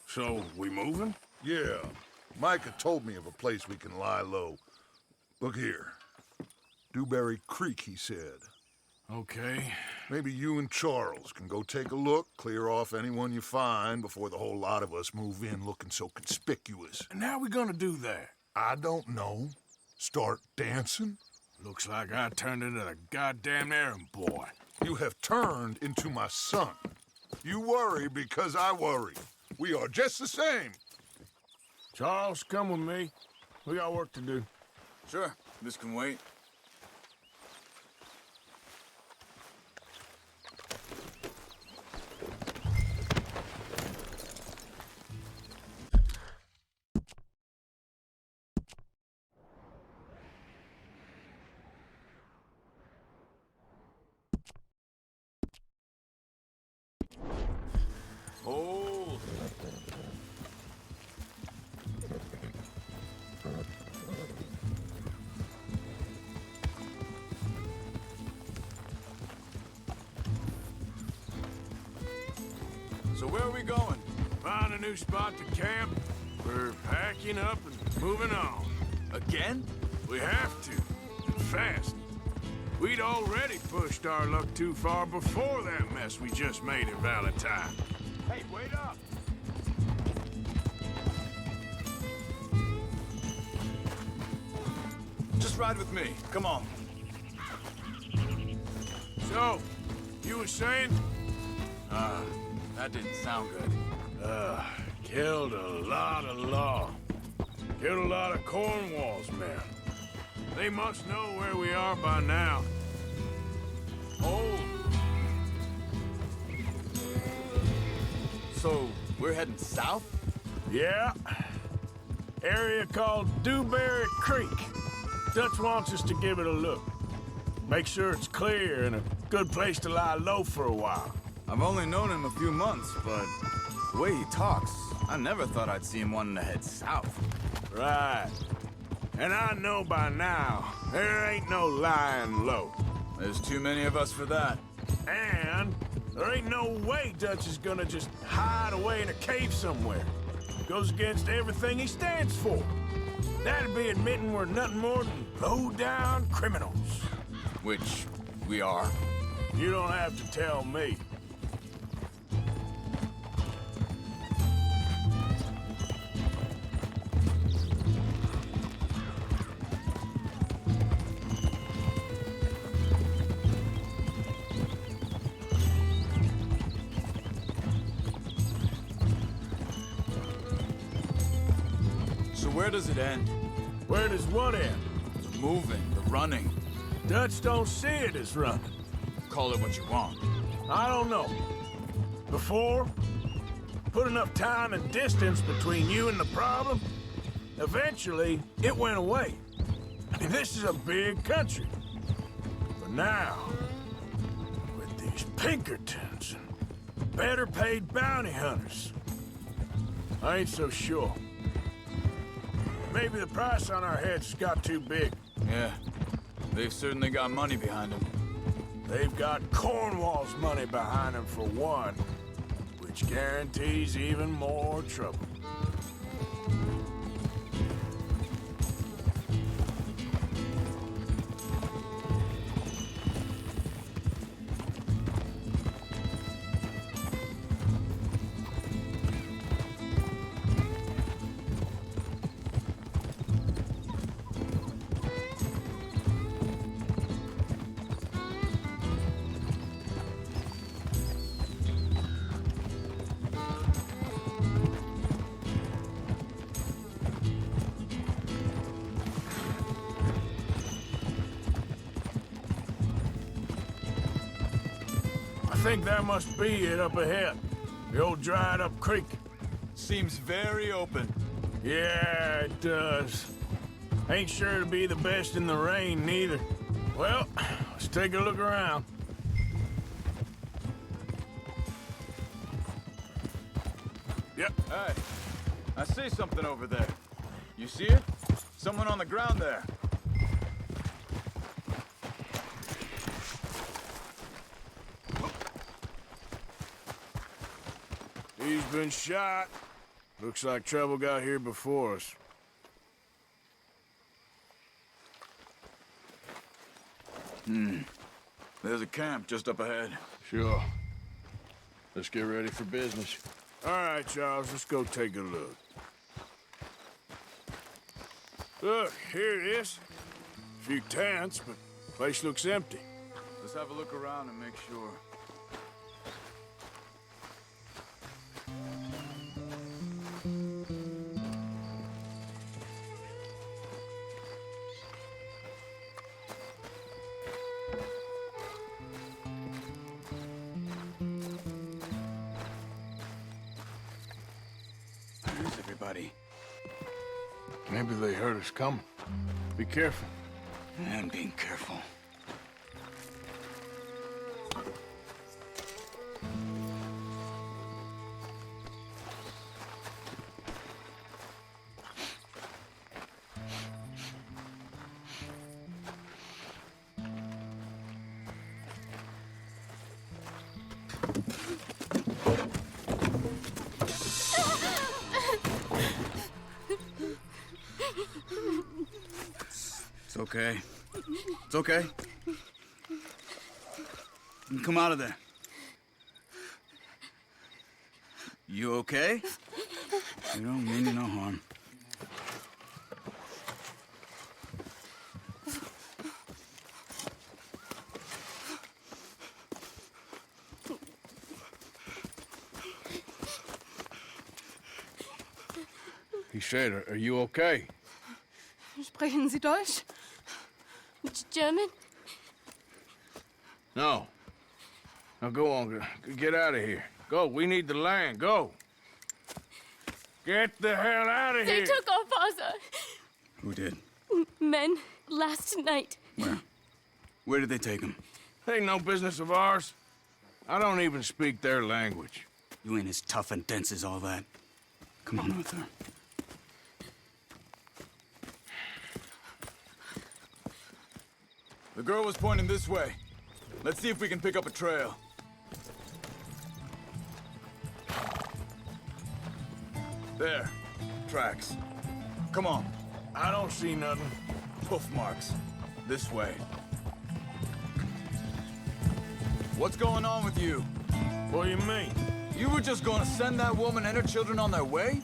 So, we moving? Yeah. Micah told me of a place we can lie low. Look here. Dewberry Creek, he said. Okay. Maybe you and Charles can go take a look, clear off anyone you find before the whole lot of us move in looking so conspicuous. And how we gonna do that? I don't know. Start dancing? Looks like I turned into the goddamn errand boy. You have turned into my son. You worry because I worry. We are just the same. Charles, come with me. We got work to do. Sure, this can wait. Hold. So where are we going? Find a new spot to camp. We're packing up and moving on. Again? We have to. And fast. We'd already pushed our luck too far before that mess we just made in Valentine. Hey, wait up! Just ride with me. Come on. So, you were saying? That didn't sound good. Killed a lot of law. Killed a lot of Cornwall's men. They must know where we are by now. Hold. So, we're heading south? Yeah. Area called Dewberry Creek. Dutch wants us to give it a look. Make sure it's clear and a good place to lie low for a while. I've only known him a few months, but the way he talks, I never thought I'd see him wanting to head south. Right. And I know by now, there ain't no lying low. There's too many of us for that. And there ain't no way Dutch is gonna just hide away in a cave somewhere. Goes against everything he stands for. That'd be admitting we're nothing more than low-down criminals. Which we are. You don't have to tell me. So where does it end? Where does what end? The moving, the running. Dutch don't see it as running. Call it what you want. I don't know. Before, put enough time and distance between you and the problem, eventually it went away. I mean, this is a big country. But now, with these Pinkertons and better paid bounty hunters, I ain't so sure. Maybe the price on our heads got too big. Yeah, they've certainly got money behind them. They've got Cornwall's money behind them for one, which guarantees even more trouble. I think that must be it up ahead. The old dried-up creek. Seems very open. Yeah, it does. Ain't sure to be the best in the rain, neither. Well, let's take a look around. Yep. Hey, I see something over there. You see it? Someone on the ground there. He's been shot. Looks like trouble got here before us. There's a camp just up ahead. Sure. Let's get ready for business. All right, Charles, let's go take a look. Look, here it is. A few tents, but the place looks empty. Let's have a look around and make sure. Where's everybody? Maybe they heard us coming. Be careful. I'm being careful. It's okay. It's okay. Come out of there. You okay? You don't mean you no harm. He said, are you okay? Sprechen Sie Deutsch? German? No. Now go on, get out of here. Go, we need the land, go. Get the hell out of They here. took our father. Who did? Men, last night. Where? Where did they take him? Ain't no business of ours. I don't even speak their language. You ain't as tough and dense as all that. Come on, Arthur. The girl was pointing this way. Let's see if we can pick up a trail. There. Tracks. Come on. I don't see nothing. Hoof marks. This way. What's going on with you? What do you mean? You were just gonna send that woman and her children on their way?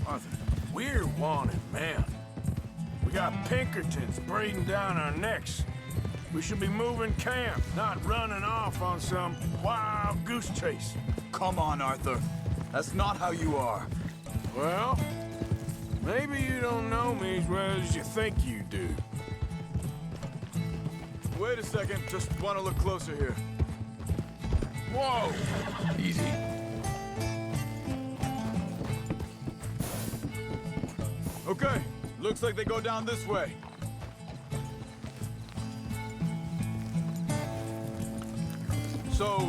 Arthur. We're wanted, man. We got Pinkertons breathing down our necks. We should be moving camp, not running off on some wild goose chase. Come on, Arthur. That's not how you are. Well, maybe you don't know me as well as you think you do. Wait a second. Just want to look closer here. Whoa! Easy. Okay. Looks like they go down this way. So,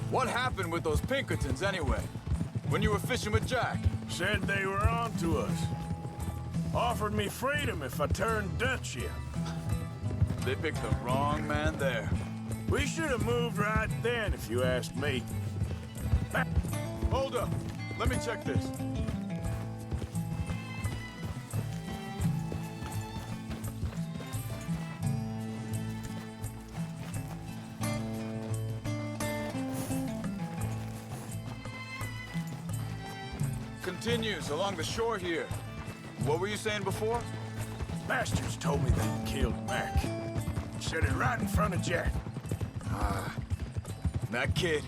what happened with those Pinkertons anyway? When you were fishing with Jack? Said they were on to us. Offered me freedom if I turned Dutch yet. They picked the wrong man there. We should have moved right then, if you ask me. Hold up. Let me check this. Continues along the shore here. What were you saying before? Bastards told me they killed Mac. Said it right in front of Jack. That kid.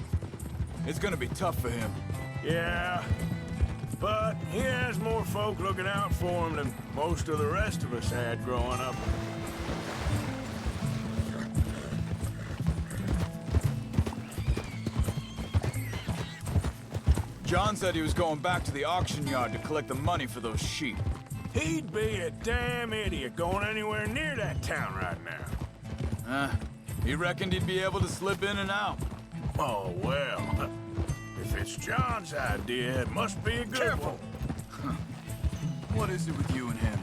It's gonna be tough for him. Yeah, but he has more folk looking out for him than most of the rest of us had growing up. John said he was going back to the auction yard to collect the money for those sheep. He'd be a damn idiot going anywhere near that town right now. He reckoned he'd be able to slip in and out. Oh, well. If it's John's idea, it must be a good one. What is it with you and him?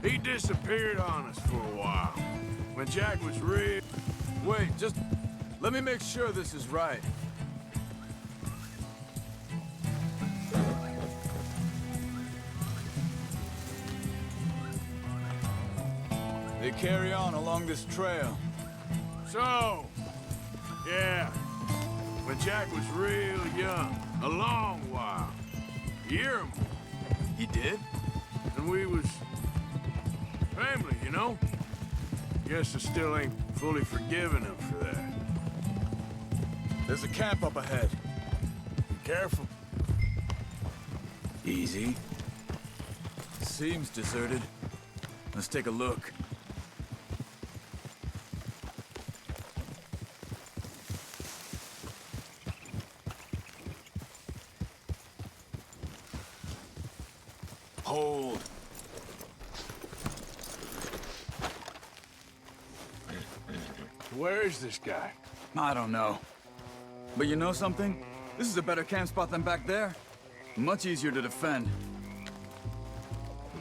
He disappeared on us for a while. When Jack was real... Wait, just let me make sure this is right. They carry on along this trail. So, yeah, when Jack was real young, a long while, a year or more, He did? and we was family, you know? Guess I still ain't fully forgiven him for that. There's a camp up ahead. Be careful. Easy. Seems deserted. Let's take a look. Hold. Where is this guy? I don't know. But you know something? This is a better camp spot than back there. Much easier to defend.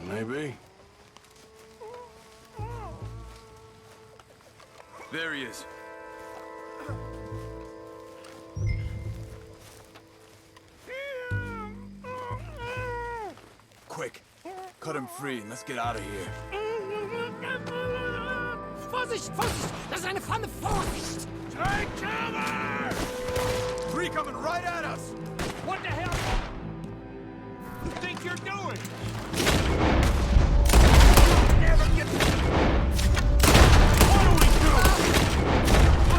Maybe. There he is. Quick, cut him free and let's get out of here. Vorsicht, Vorsicht! Das ist eine Flamme! Vorsicht! Take cover! Three coming right at us! What the hell? What do you think you're doing? What do we do?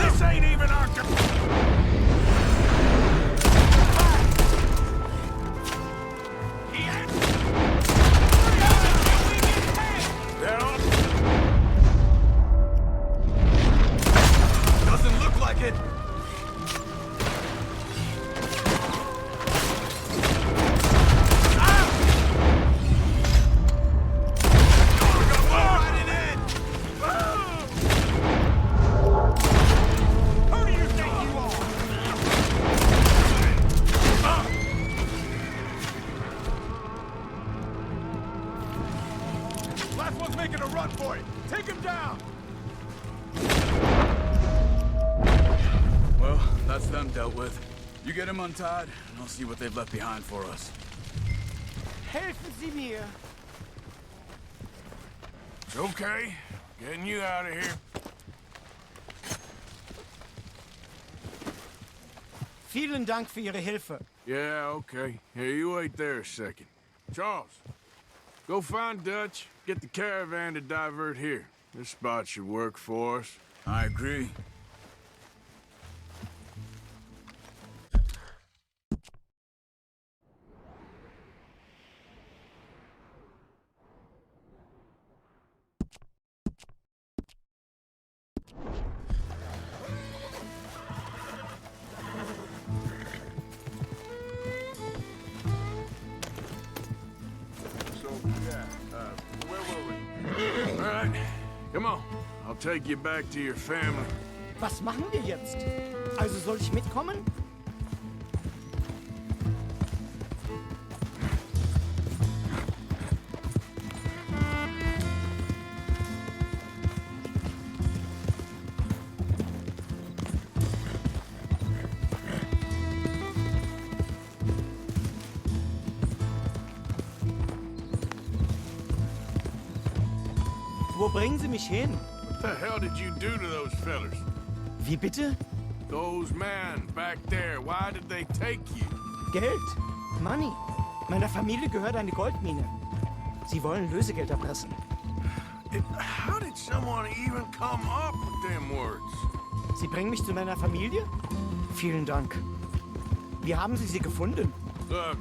This ain't even our... Doesn't look like it! Last one's making a run for it! Take him down! Well, that's them dealt with. You get him untied, and I'll see what they've left behind for us. Helfen Sie mir! It's okay. Getting you out of here. Vielen Dank für Ihre Hilfe. Yeah, okay. Here, you wait there a second. Charles, go find Dutch. Get the caravan to divert here. This spot should work for us. I agree. So, yeah, where were we? All right, come on. I'll take you back to your family. Was machen wir jetzt? Also soll ich mitkommen? Wo bringen Sie mich hin? What the hell did you do to those fellers? Wie bitte? Those men back there, why did they take you? Geld. Money. Meiner Familie gehört eine Goldmine. Sie wollen Lösegeld erpressen. How did someone even come up with them words? Sie bringen mich zu meiner Familie? Vielen Dank. Wie haben Sie sie gefunden? Look,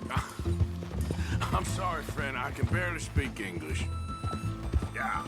I'm sorry, friend. I can barely speak English. Yeah.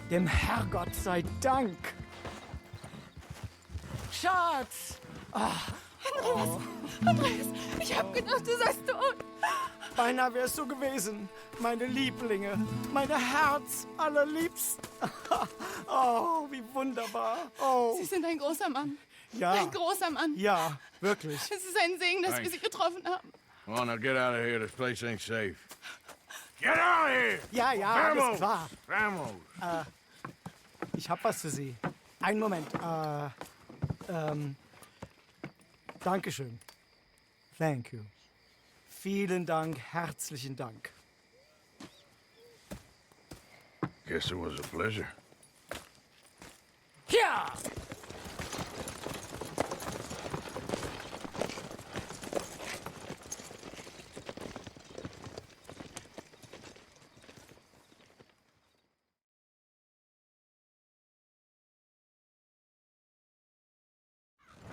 Dem Herrgott sei Dank. Schatz! Andreas, ich hab gedacht, du seist tot. Beinahe wärst du gewesen. Meine Lieblinge, meine Herz allerliebsten. Oh, wie wunderbar. Oh, Sie sind ein großer Mann. ja. Ein großer Mann. Ja, wirklich. Es ist ein Segen, dass wir Sie getroffen haben. Come on, now get out of here. This place ain't safe. Get out of here! Ja, ja, alles Vamos! klar. Vamos! Ich hab was für Sie. Einen Moment. Dankeschön. Thank you. Vielen Dank, herzlichen Dank. Guess it was a pleasure. Ja!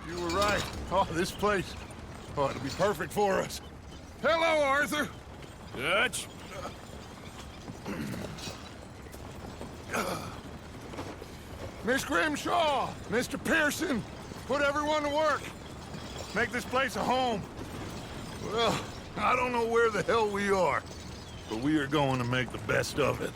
You were right. Oh, this place. Oh, it'll be perfect for us. Hello, Arthur. Dutch? Miss Grimshaw, Mr. Pearson, put everyone to work. Make this place a home. Well, I don't know where the hell we are, but we are going to make the best of it.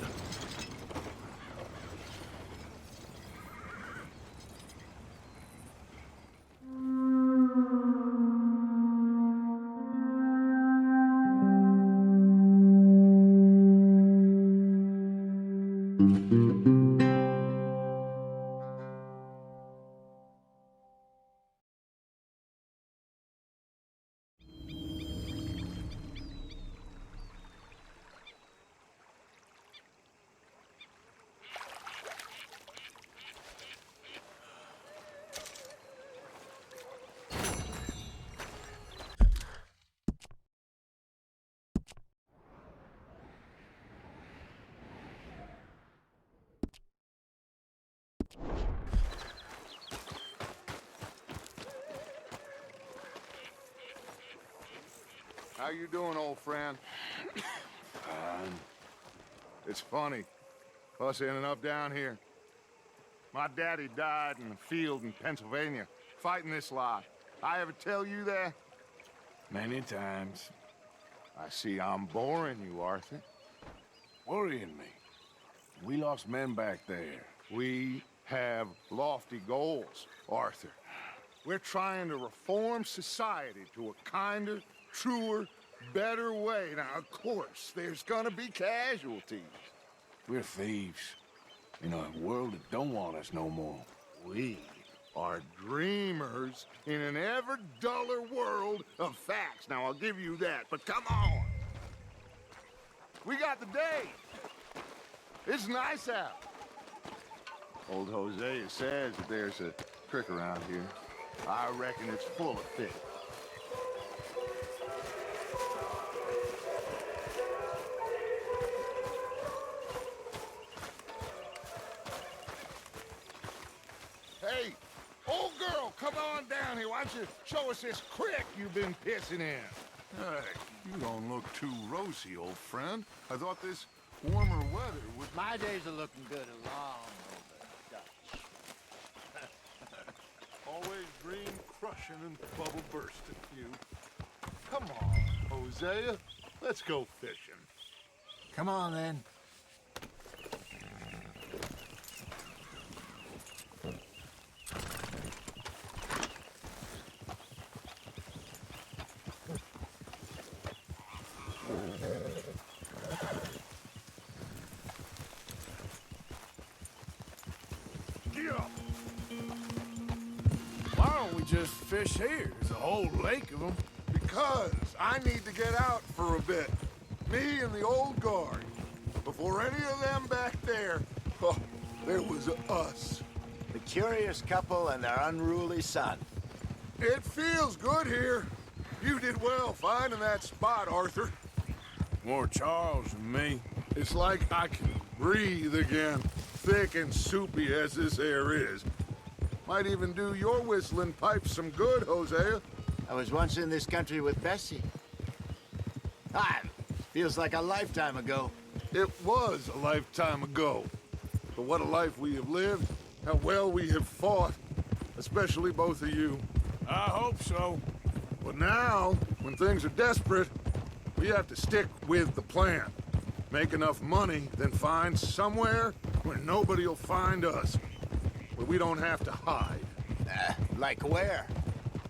How you doing, old friend? It's funny, us ending up down here. My daddy died in the field in Pennsylvania, fighting this lot. I ever tell you that? Many times. I see I'm boring you, Arthur. Worrying me. We lost men back there. We have lofty goals, Arthur. We're trying to reform society to a kinder, truer, better way. Now, of course, there's gonna be casualties. We're thieves. In a world that don't want us no more. We are dreamers in an ever duller world of facts. Now, I'll give you that, but come on. We got the day. It's nice out. Old Hosea says that there's a trick around here. I reckon it's full of fish. Hey, old girl, come on down here. Why don't you show us this creek you've been pissing in? Hey, you don't look too rosy, old friend. I thought this warmer weather would... My days are looking good along over Dutch. Always dream crushing and bubble bursting, you. Come on, Hosea. Let's go fishing. Come on, then. Why don't we just fish here? There's a whole lake of them. Because I need to get out for a bit. Me and the old guard. Before any of them back there, oh, there was us. The curious couple and their unruly son. It feels good here. You did well finding that spot, Arthur. More Charles than me. It's like I can breathe again, thick and soupy as this air is. Might even do your whistling pipes some good, Hosea. I was once in this country with Bessie. Feels like a lifetime ago. It was a lifetime ago. But what a life we have lived, how well we have fought, especially both of you. I hope so. But now, when things are desperate, we have to stick with the plan. Make enough money, then find somewhere where nobody will find us. Where we don't have to hide. Like where?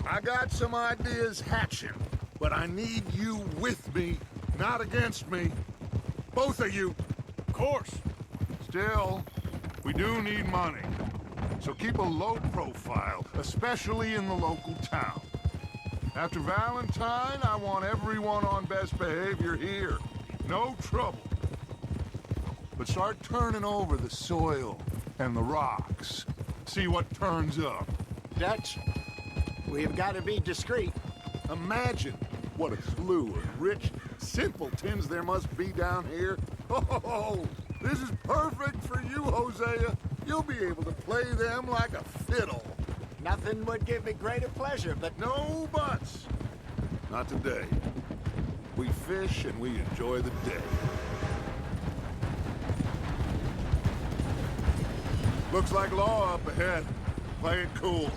I got some ideas hatching, but I need you with me, not against me. Both of you. Of course. Still, we do need money. So keep a low profile, especially in the local town. After Valentine, I want everyone on best behavior here. No trouble. But start turning over the soil and the rocks. See what turns up. Dutch, we've got to be discreet. Imagine what a slew of rich simpletons there must be down here. Oh, this is perfect for you, Hosea. You'll be able to play them like a fiddle. Nothing would give me greater pleasure, but No buts. Not today. We fish and we enjoy the day. Looks like law up ahead. Play it cool.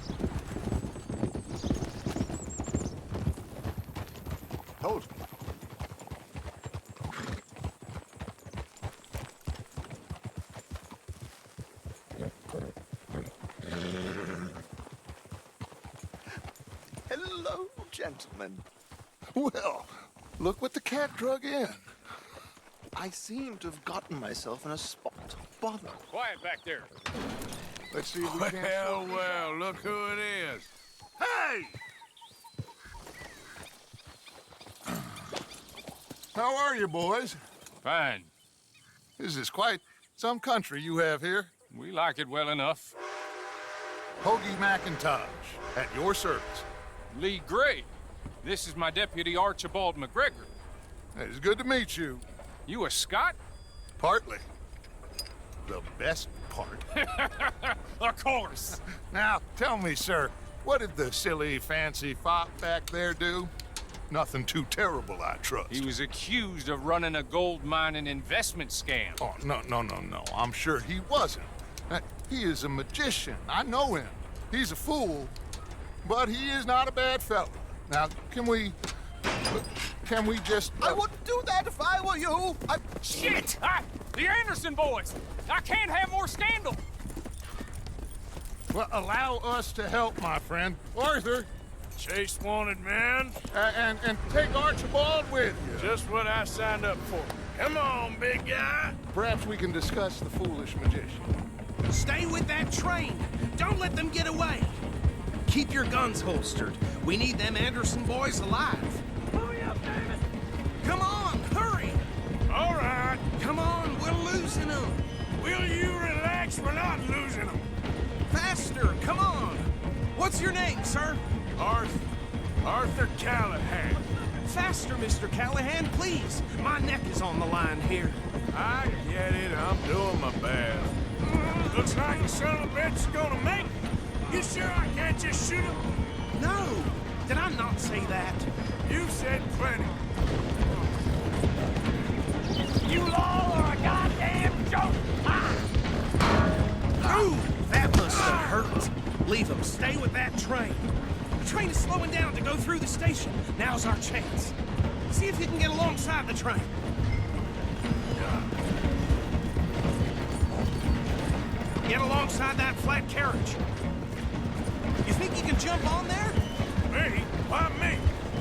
Told me. Hello, gentlemen. Well, look what the cat drug in. I seem to have gotten myself in a spot. Bother. Quiet back there. Let's see if we can't Well, solve well, look who it is. Hey! How are you, boys? Fine. This is quite some country you have here. We like it well enough. Hoagie McIntosh, at your service. Lee Gray. This is my deputy Archibald McGregor. It's good to meet you. You a Scot? Partly. The best part. Of course. Now, tell me, sir, what did the silly, fancy fop back there do? Nothing too terrible, I trust. He was accused of running a gold mining investment scam. Oh, no. I'm sure he wasn't. He is a magician. I know him. He's a fool, but he is not a bad fellow. Now, can we just... I wouldn't do that if I were you. Shit! The Anderson boys! I can't have more scandal! Well, allow us to help, my friend. Arthur, Chase wanted man. and take Archibald with you. Just what I signed up for. Come on, big guy. Perhaps we can discuss the foolish magician. Stay with that train. Don't let them get away. Keep your guns holstered. We need them Anderson boys alive. Hurry up, David. Come on, hurry. All right. Come on, we're losing them. Will you relax? We're not losing them. Faster, come on. What's your name, sir? Arthur Callahan. Faster, Mr. Callahan, please. My neck is on the line here. I get it. I'm doing my best. Looks like the son of a bitch is gonna make it. You sure I can't just shoot him? No, did I not say that? You said plenty. You all are a goddamn joke! Ooh, that must have hurt. Leave them. Stay with that train. The train is slowing down to go through the station. Now's our chance. See if you can get alongside the train. Get alongside that flat carriage. You think you can jump on there? Me? Why me?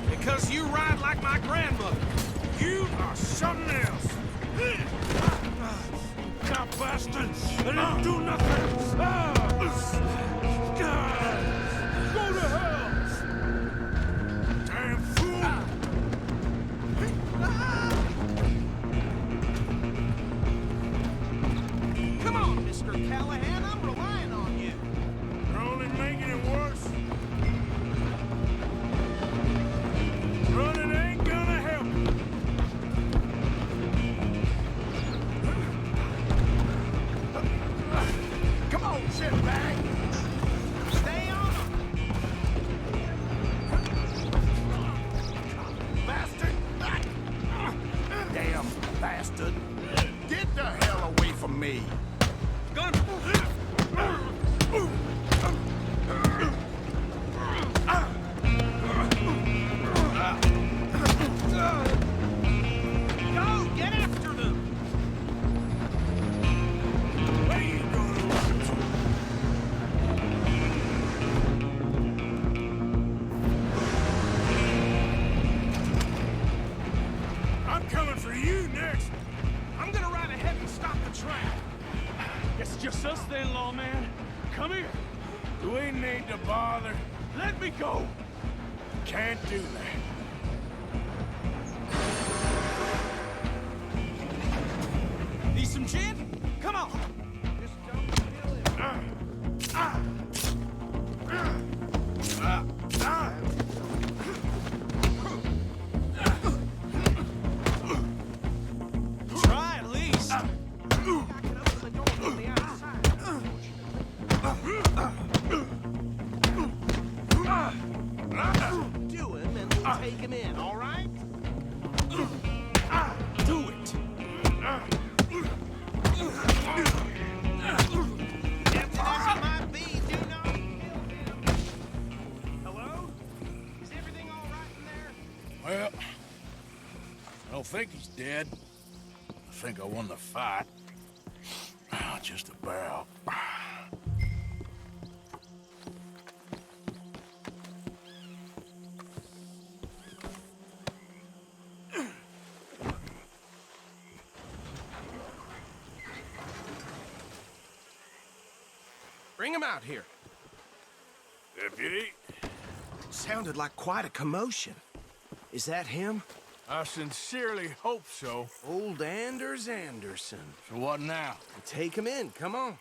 Because you ride like my grandmother. You are something else. God bastards! They didn't do nothing! Go to hell! Damn fool! Come on, Mr. Callahan, I'm relying on you. You're only making it worse. Running ain't gonna help. Come on, sit back. Stay on them. Bastard! Damn bastard. Get the hell away from me! Go your sister-in-law, man. Come here. Do we need to bother? Let me go. Can't do that. Need some gin? Come on. Just don't kill him. Try at least. I can open the door from the outside. Do him and we'll take him in, all right? Do it. Tempting as he might be, do not kill him. Hello? Is everything all right in there? Well, I don't think he's dead. I think I won the fight. Just about. Bring him out here. Deputy, Sounded like quite a commotion. Is that him? I sincerely hope so. Old Anders Anderson. So what now? Take him in, come on.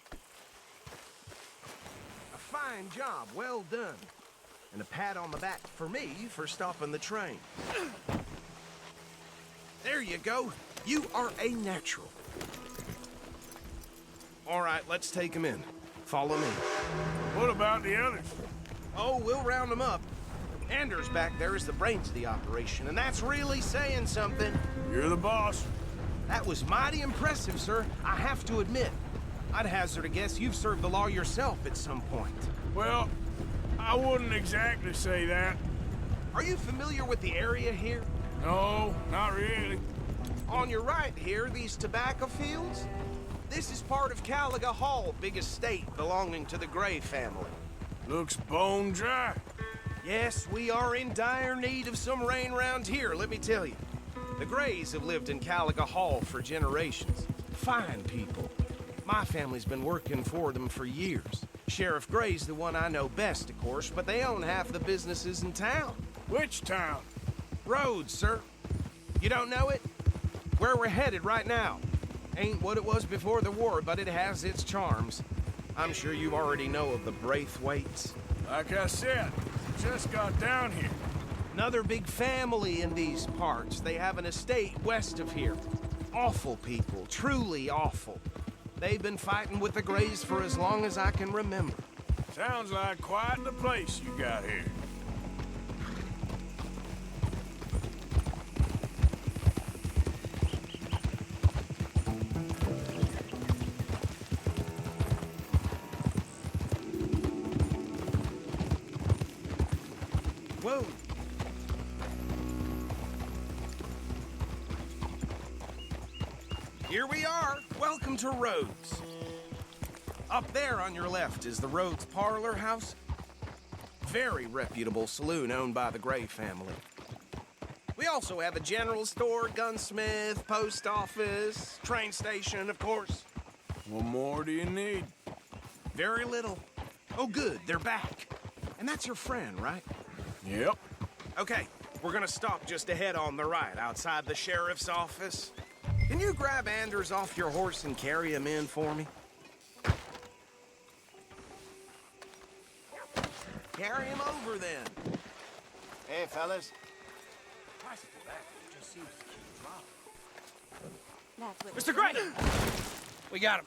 A fine job, well done. And a pat on the back for me for stopping the train. There you go. You are a natural. All right, let's take him in. Follow me. What about the others? Oh, we'll round them up. Anders back there is the brains of the operation, and that's really saying something. You're the boss. That was mighty impressive, sir. I have to admit. I'd hazard a guess you've served the law yourself at some point. Well, I wouldn't exactly say that. Are you familiar with the area here? No, not really. On your right here, these tobacco fields? This is part of Caliga Hall, big estate belonging to the Gray family. Looks bone dry. Yes, we are in dire need of some rain round here, let me tell you. The Grays have lived in Caliga Hall for generations. Fine people. My family's been working for them for years. Sheriff Gray's the one I know best, of course, but they own half the businesses in town. Which town? Rhodes, sir. You don't know it? Where we're headed right now. Ain't what it was before the war, but it has its charms. I'm sure you already know of the Braithwaites. Like I said, just got down here. Another big family in these parts. They have an estate west of here. Awful people, truly awful. They've been fighting with the Grays for as long as I can remember. Sounds like quite the place you got here. Whoa. Here we are. Welcome to Rhodes. Up there on your left is the Rhodes Parlor House. Very reputable saloon owned by the Gray family. We also have a general store, gunsmith, post office, train station, of course. What more do you need? Very little. Oh, good, they're back. And that's your friend, right? Yep. Okay, we're gonna stop just ahead on the right, outside the sheriff's office. Can you grab Anders off your horse and carry him in for me? Carry him over, then. Hey, fellas. Mr. Gray! We got him.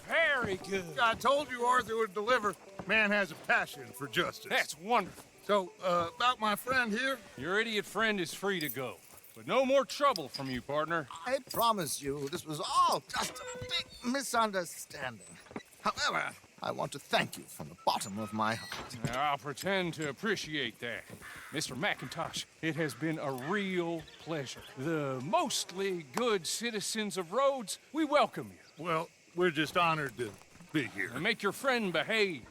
Very good. I told you Arthur would deliver. Man has a passion for justice. That's wonderful. So, about my friend here, Your idiot friend is free to go. But no more trouble from you, partner. I promise you, this was all just a big misunderstanding. However, I want to thank you from the bottom of my heart. Now, I'll pretend to appreciate that. Mr. McIntosh, it has been a real pleasure. The mostly good citizens of Rhodes, we welcome you. well, we're just honored to be here. And make your friend behave.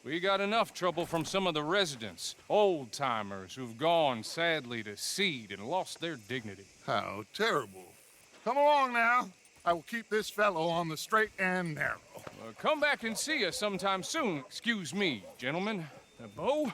We got enough trouble from some of the residents, old-timers who've gone, sadly, to seed and lost their dignity. How terrible. Come along now. I will keep this fellow on the straight and narrow. Come back and see us sometime soon. Excuse me, gentlemen. Bo,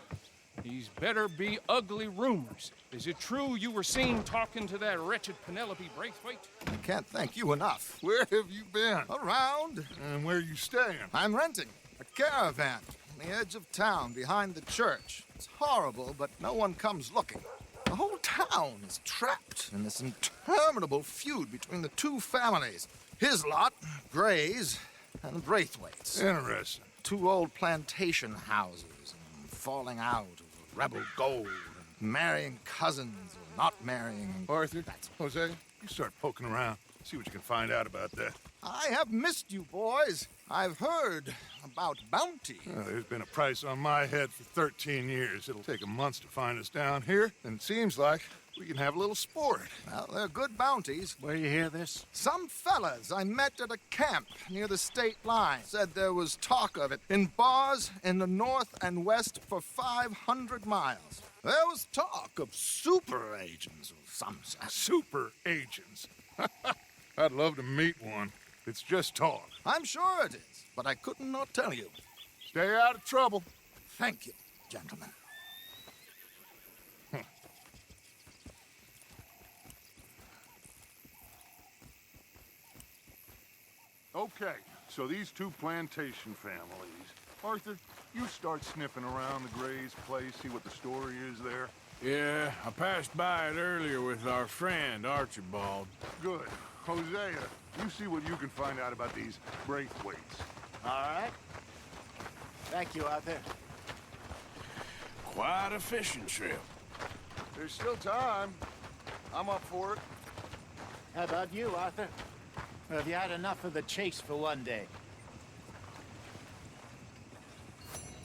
these better be ugly rumors. Is it true you were seen talking to that wretched Penelope Braithwaite? I can't thank you enough. Where have you been? Around. And where you staying? I'm renting a caravan on the edge of town behind the church. It's horrible, but no one comes looking. The whole town is trapped in this interminable feud between the two families. His lot, Gray's, and Braithwaite's. Interesting. Two old plantation houses and falling out over rebel gold, and marrying cousins or not marrying. Arthur, Jose, you start poking around. See what you can find out about that. I have missed you, boys. I've heard about bounty. There's been a price on my head for 13 years. It'll take a month to find us down here, and it seems like we can have a little sport. Well, they're good bounties. Where you hear this? Some fellas I met at a camp near the state line said there was talk of it in bars in the north and west for 500 miles. There was talk of super agents of some sort. Super agents. I'd love to meet one. It's just talk. I'm sure it is, but I couldn't not tell you. Stay out of trouble. Thank you, gentlemen. Okay, so these two plantation families. Arthur, you start sniffing around the Gray's place, see what the story is there. Yeah, I passed by it earlier with our friend, Archibald. Good. Hosea, you see what you can find out about these Braithwaites. All right. Thank you, Arthur. Quite a fishing trip. There's still time. I'm up for it. How about you, Arthur? Or have you had enough of the chase for one day?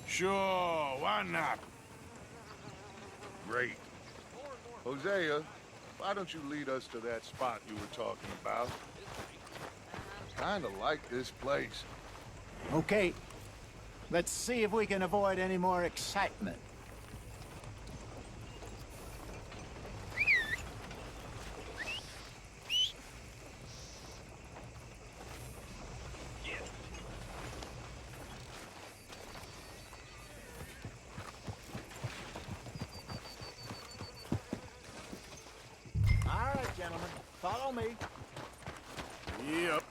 Sure, why not? Great. Hosea, why don't you lead us to that spot you were talking about? Kinda like this place. Okay. Let's see if we can avoid any more excitement. All right, gentlemen. Follow me. Yep.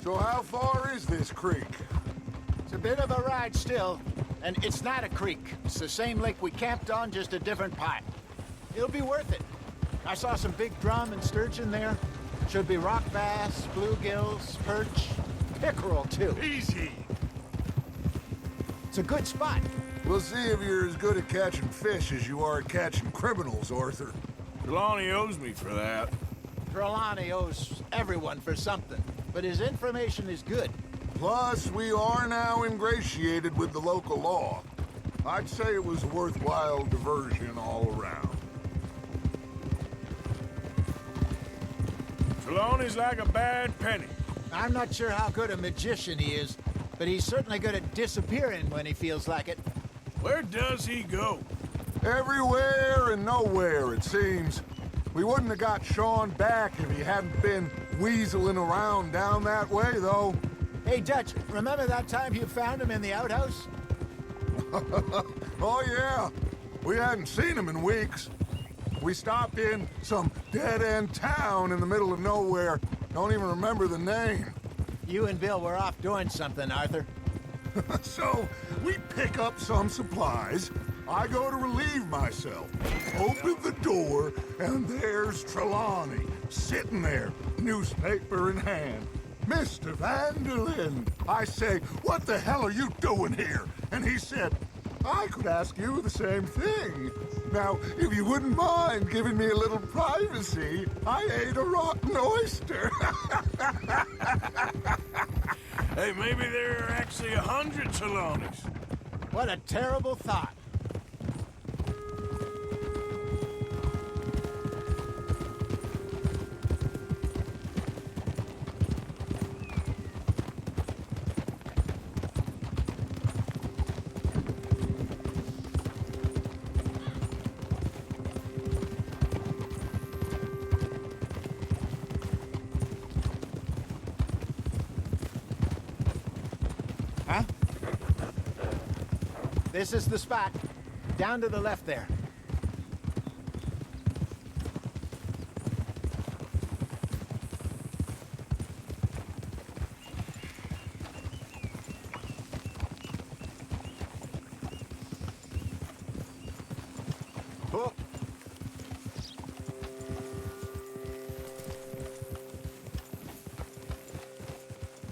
So how far is this creek? It's a bit of a ride still, and it's not a creek. It's the same lake we camped on, just a different part. It'll be worth it. I saw some big drum and sturgeon there. Should be rock bass, bluegills, perch, pickerel too. Easy. It's a good spot. We'll see if you're as good at catching fish as you are at catching criminals, Arthur. Trelawney owes me for that. Trelawney owes everyone for something, but his information is good. Plus, we are now ingratiated with the local law. I'd say it was a worthwhile diversion all around. Trelawney's like a bad penny. I'm not sure how good a magician he is, but he's certainly good at disappearing when he feels like it. Where does he go? Everywhere and nowhere, it seems. We wouldn't have got Sean back if he hadn't been weaseling around down that way, though. Hey, Dutch, remember that time you found him in the outhouse? Oh, yeah. We hadn't seen him in weeks. We stopped in some dead-end town in the middle of nowhere. Don't even remember the name. You and Bill were off doing something, Arthur. So, we pick up some supplies. I go to relieve myself. Open the door, and there's Trelawney, sitting there, newspaper in hand. Mr. Vanderlyn. I say, what the hell are you doing here? And he said, I could ask you the same thing. Now, if you wouldn't mind giving me a little privacy, I ate a rotten oyster. Hey, maybe there are actually 100 Trelawneys. What a terrible thought. Huh? This is the spot. Down to the left there. Oh.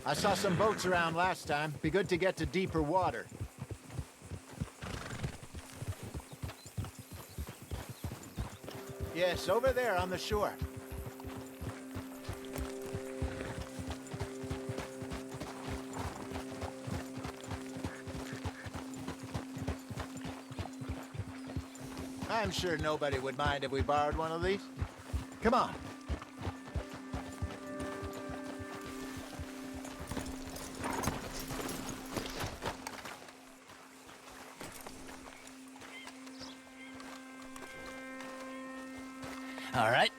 I saw some boats around last time. Be good to get to deeper water. Yes, over there on the shore. I'm sure nobody would mind if we borrowed one of these. Come on. All right.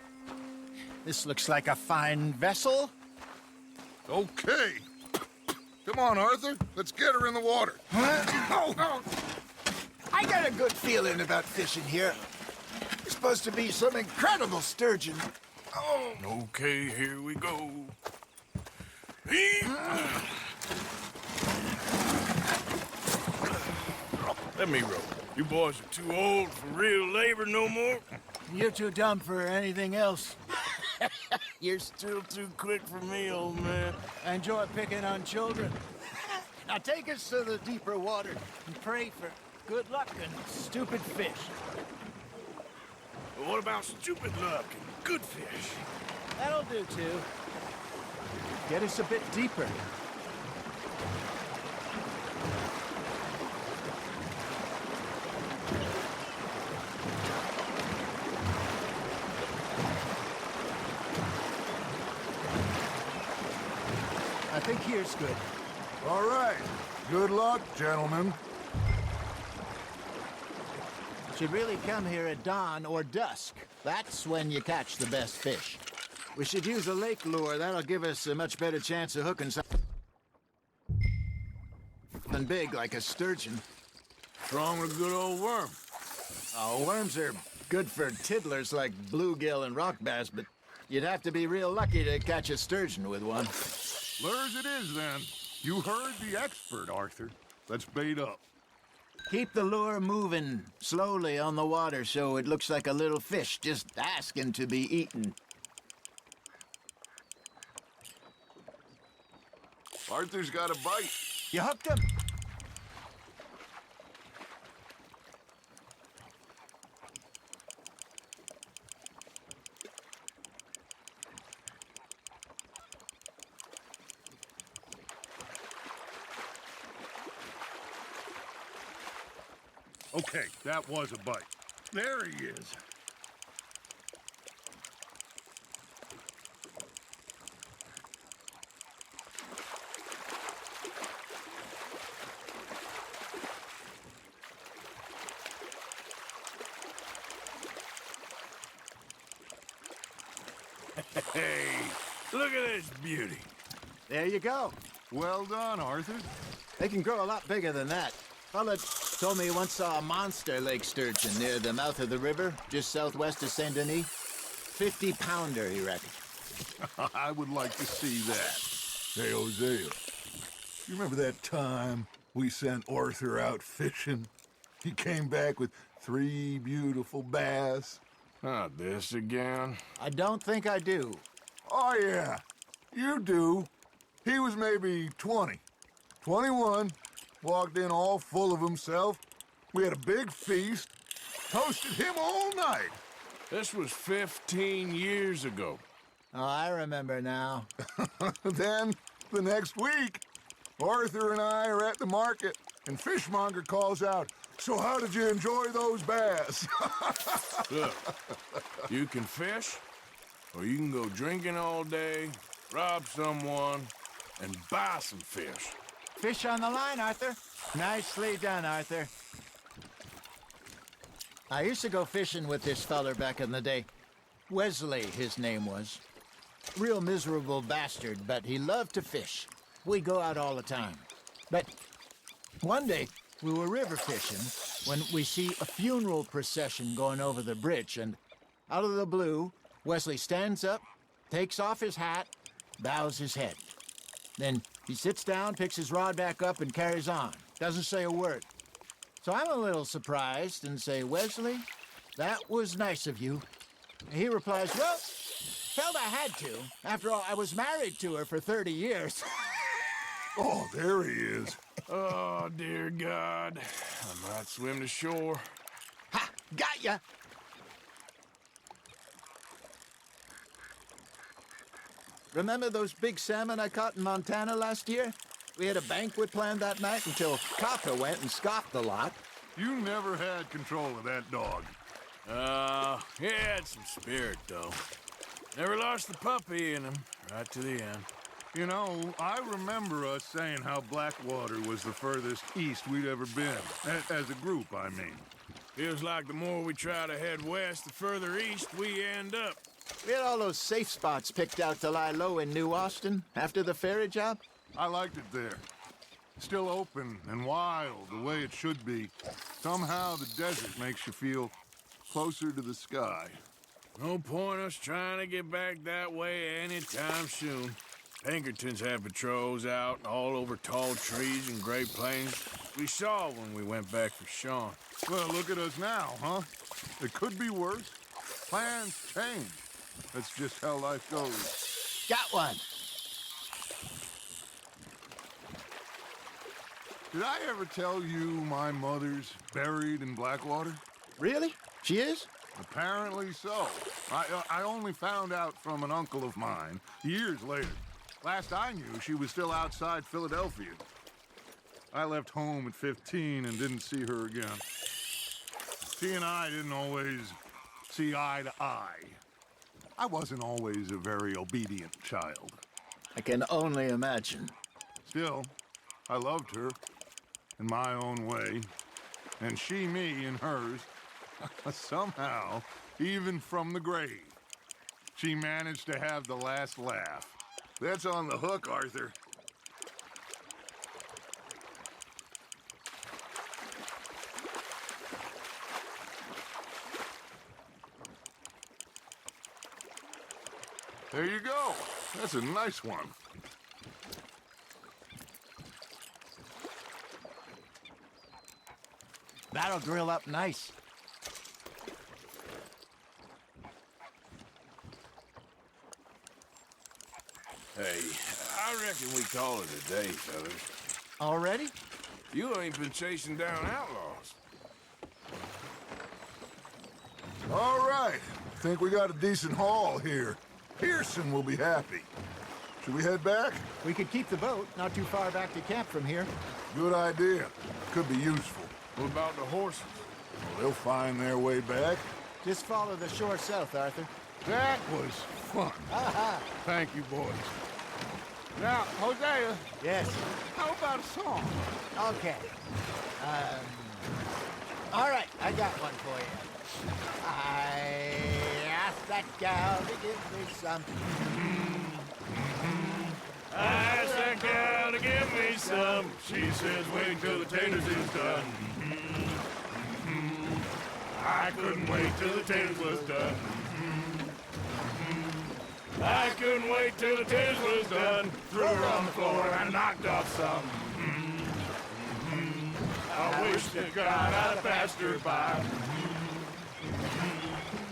This looks like a fine vessel. Okay. Come on, Arthur. Let's get her in the water. Oh. I got a good feeling about fishing here. It's supposed to be some incredible sturgeon. Oh. Okay, here we go. Let me row. You boys are too old for real labor no more. You're too dumb for anything else. You're still too quick for me, old man. I enjoy picking on children. Now take us to the deeper water and pray for good luck and stupid fish. But what about stupid luck and good fish? That'll do, too. Get us a bit deeper. I think here's good. All right. Good luck, gentlemen. Should really come here at dawn or dusk. That's when you catch the best fish. We should use a lake lure. That'll give us a much better chance of hooking something big like a sturgeon. Strong with a good old worm. Oh, worms are good for tiddlers like bluegill and rock bass, but you'd have to be real lucky to catch a sturgeon with one. Lures it is, then. You heard the expert, Arthur. Let's bait up. Keep the lure moving slowly on the water so it looks like a little fish just asking to be eaten. Arthur's got a bite. You hooked him? Okay, that was a bite. There he is. Hey, look at this beauty. There you go. Well done, Arthur. They can grow a lot bigger than that. Fella told me he once saw a monster lake sturgeon near the mouth of the river, just southwest of Saint Denis. 50-pounder, he reckoned. I would like to see that. Hey, Hosea, you remember that time we sent Arthur out fishing? He came back with 3 beautiful bass. Not this again. I don't think I do. Oh, yeah, you do. He was maybe 20, 21, walked in all full of himself. We had a big feast, toasted him all night. This was 15 years ago. Oh, I remember now. Then, the next week, Arthur and I are at the market, and Fishmonger calls out, "So how did you enjoy those bass?" Look, you can fish, or you can go drinking all day, rob someone, and buy some fish. Fish on the line, Arthur. Nicely done, Arthur. I used to go fishing with this feller back in the day. Wesley, his name was. Real miserable bastard, but he loved to fish. We go out all the time. But one day, we were river fishing when we see a funeral procession going over the bridge, and out of the blue, Wesley stands up, takes off his hat, bows his head. Then he sits down, picks his rod back up, and carries on. Doesn't say a word. So I'm a little surprised and say, Wesley, that was nice of you. And he replies, well, felt I had to. After all, I was married to her for 30 years. Oh, there he is. Oh, dear God. I might swim to shore. Ha! Got ya! Remember those big salmon I caught in Montana last year? We had a banquet planned that night until Copper went and scoffed the lot. You never had control of that dog. He had some spirit, though. Never lost the puppy in him, right to the end. You know, I remember us saying how Blackwater was the furthest east we'd ever been. As a group, I mean. Feels like the more we try to head west, the further east we end up. We had all those safe spots picked out to lie low in New Austin after the ferry job. I liked it there. Still open and wild, the way it should be. Somehow the desert makes you feel closer to the sky. No point us trying to get back that way anytime soon. Pinkertons had patrols out all over tall trees and Great Plains. We saw when we went back for Sean. Well, look at us now, huh? It could be worse. Plans change. That's just how life goes. Got one. Did I ever tell you my mother's buried in Blackwater? Really? She is? Apparently so. I only found out from an uncle of mine years later. Last I knew, she was still outside Philadelphia. I left home at 15 and didn't see her again. She and I didn't always see eye to eye. I wasn't always a very obedient child. I can only imagine. Still, I loved her in my own way, and she me in hers. Somehow, even from the grave, she managed to have the last laugh. That's on the hook, Arthur. There you go. That's a nice one. That'll grill up nice. Hey, I reckon we call it a day, fellas. Already? You ain't been chasing down outlaws. All right. Think we got a decent haul here. Pearson will be happy. Should we head back? We could keep the boat not too far back to camp from here. Good idea. Could be useful. What about the horses? Well, they'll find their way back. Just follow the shore south, Arthur. That was fun. Thank you, boys. Now, Hosea, Yes. how about a song? Okay. All right, I got one for you. I asked that gal to give me some. I asked that gal to give me some. She says, wait till the taters is done. I couldn't wait till the taters was done. I couldn't wait till the taters was done. Threw her on the floor and knocked off some. I wish to God I'd passed her by.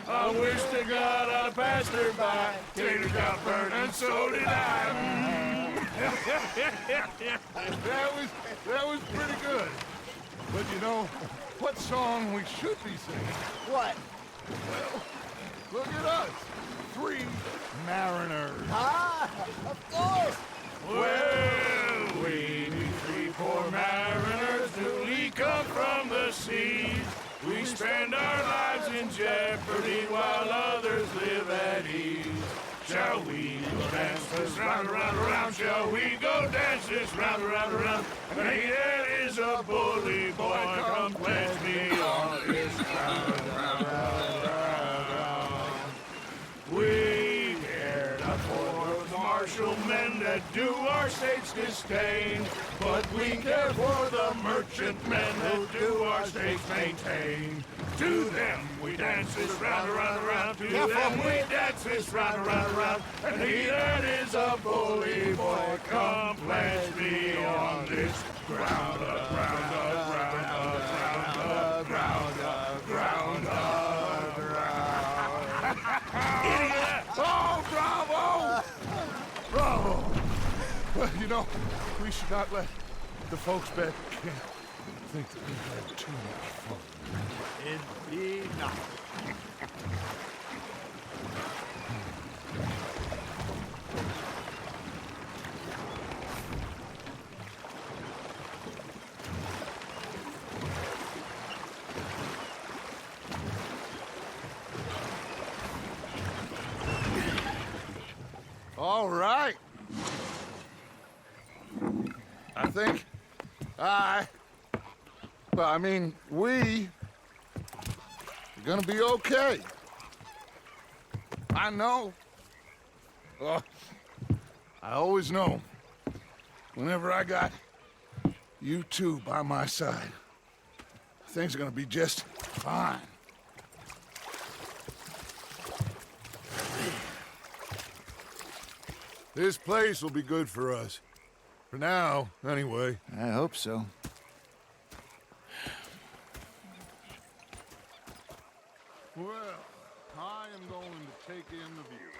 I wish to God I'd passed her by. Taters got burned and so did I. That was pretty good. But you know, what song we should be singing? What? Well, look at us. 3 mariners. Ah, of course. Well, we 3 poor mariners newly come from the seas. We spend our lives in jeopardy while others live at ease. Shall we go dance this round, around, around? Shall we go dance this round, around, around? There is a bully boy, come pledge me on this round, round, round, round. We cared not for Marshal Mendez. that do our states disdain. But we care for the merchantmen that do our states maintain. To them we dance this round, around, around. To them we dance this round, around, around. And he that is a bully boy, come pledge me on this ground up, ground up, ground up, ground up, ground up, ground up. Idiot! Oh, bravo! Bravo! Well, you know, we should not let the folks back camp think that we've had too much fun. Indeed not. All right. I think we are gonna be okay. I know. Oh, I always know. Whenever I got you two by my side, things are gonna be just fine. This place will be good for us. For now, anyway. I hope so. Well, I am going to take in the view.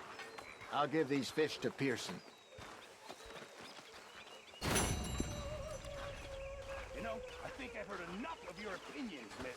I'll give these fish to Pearson. You know, I think I've heard enough of your opinions, miss.